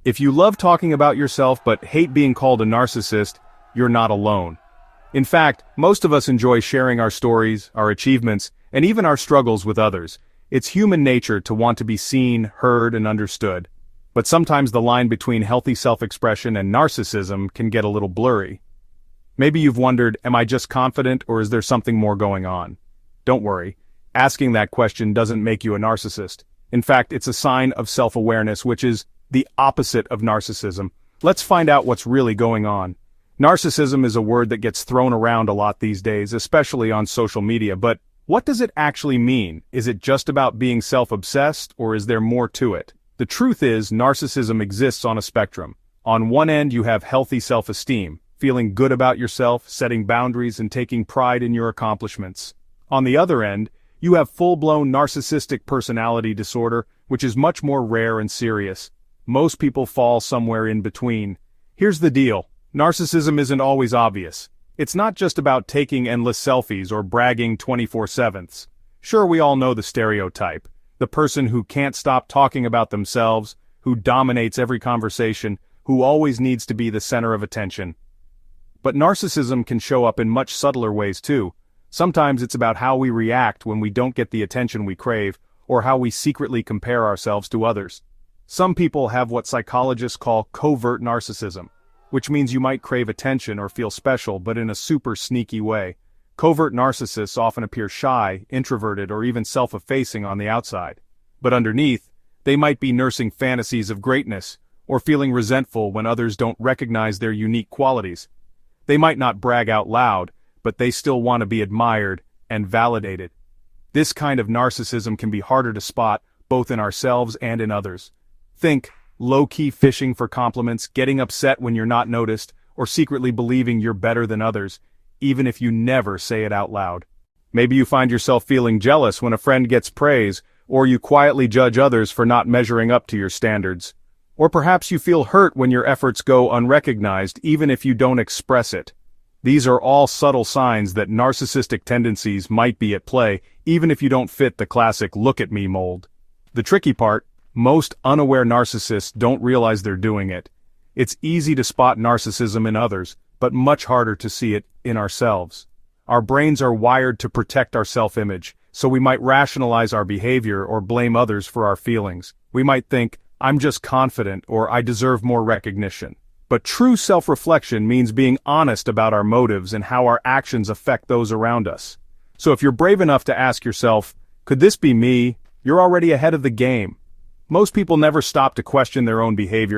If you love talking about yourself but hate being called a narcissist, you're not alone. In fact, most of us enjoy sharing our stories, our achievements, and even our struggles with others. It's human nature to want to be seen, heard, and understood. But sometimes the line between healthy self-expression and narcissism can get a little blurry. Maybe you've wondered, am I just confident or is there something more going on? Don't worry. Asking that question doesn't make you a narcissist. In fact, it's a sign of self-awareness, which is the opposite of narcissism. Let's find out what's really going on. Narcissism is a word that gets thrown around a lot these days, especially on social media, but what does it actually mean? Is it just about being self-obsessed, or is there more to it? The truth is, narcissism exists on a spectrum. On one end, you have healthy self-esteem, feeling good about yourself, setting boundaries, and taking pride in your accomplishments. On the other end, you have full-blown narcissistic personality disorder, which is much more rare and serious. Most people fall somewhere in between. Here's the deal. Narcissism isn't always obvious. It's not just about taking endless selfies or bragging 24/7. Sure, we all know the stereotype. The person who can't stop talking about themselves, who dominates every conversation, who always needs to be the center of attention. But narcissism can show up in much subtler ways too. Sometimes it's about how we react when we don't get the attention we crave, or how we secretly compare ourselves to others. Some people have what psychologists call covert narcissism, which means you might crave attention or feel special but in a super sneaky way. Covert narcissists often appear shy, introverted, or even self-effacing on the outside. But underneath, they might be nursing fantasies of greatness, or feeling resentful when others don't recognize their unique qualities. They might not brag out loud, but they still want to be admired and validated. This kind of narcissism can be harder to spot, both in ourselves and in others. Think low-key fishing for compliments, getting upset when you're not noticed, or secretly believing you're better than others, even if you never say it out loud. Maybe you find yourself feeling jealous when a friend gets praise, or you quietly judge others for not measuring up to your standards. Or perhaps you feel hurt when your efforts go unrecognized, even if you don't express it. These are all subtle signs that narcissistic tendencies might be at play, even if you don't fit the classic "look at me" mold. The tricky part, most unaware narcissists don't realize they're doing it. It's easy to spot narcissism in others, but much harder to see it in ourselves. Our brains are wired to protect our self-image, so we might rationalize our behavior or blame others for our feelings. We might think, I'm just confident, or I deserve more recognition. But true self-reflection means being honest about our motives and how our actions affect those around us. So if you're brave enough to ask yourself, could this be me? You're already ahead of the game. Most people never stop to question their own behavior